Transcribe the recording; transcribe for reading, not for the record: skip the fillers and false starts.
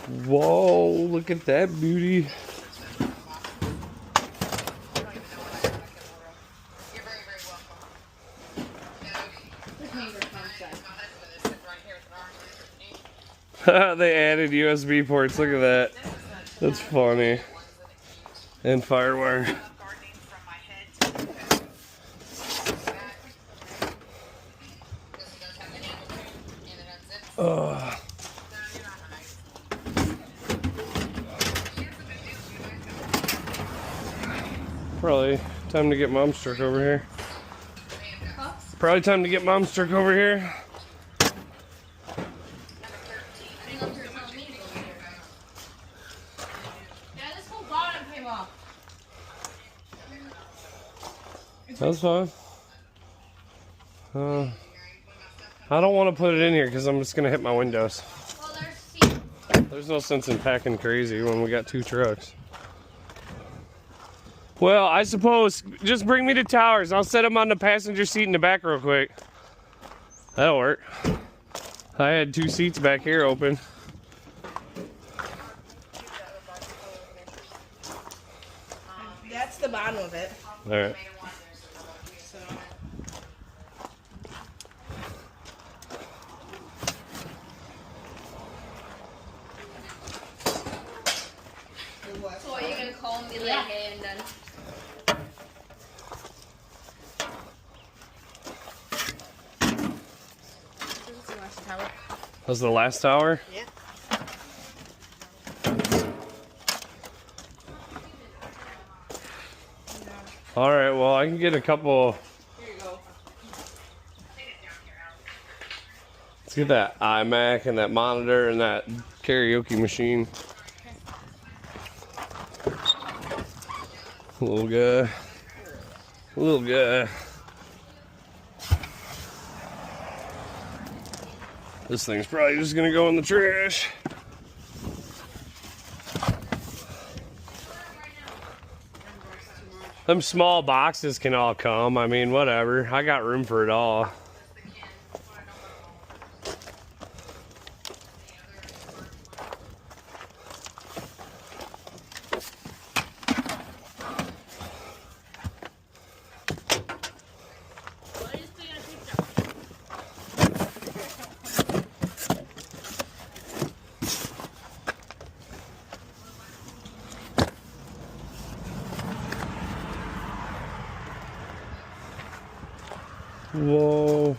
Whoa, look at that beauty. They added USB ports. Look at that. That's funny. And firewire. Probably time to get Momstruck over here. Probably time to get Momstruck over here. That's fine. I don't want to put it in here because I'm just going to hit my windows. There's no sense in packing crazy when we got 2 trucks. Well, I suppose just bring me to Towers. I'll set them on the passenger seat in the back real quick. That'll work. I had 2 seats back here open. That's the bottom of it. All right. So are you gonna call me like, hey, and then? That was the last tower? Yeah. All right, well, I can get a couple. Here you go. Let's get that iMac and that monitor and that karaoke machine. Little guy. Little guy. This thing's probably just gonna go in the trash. Them small boxes can all come. I mean, whatever. I got room for it all. Whoa.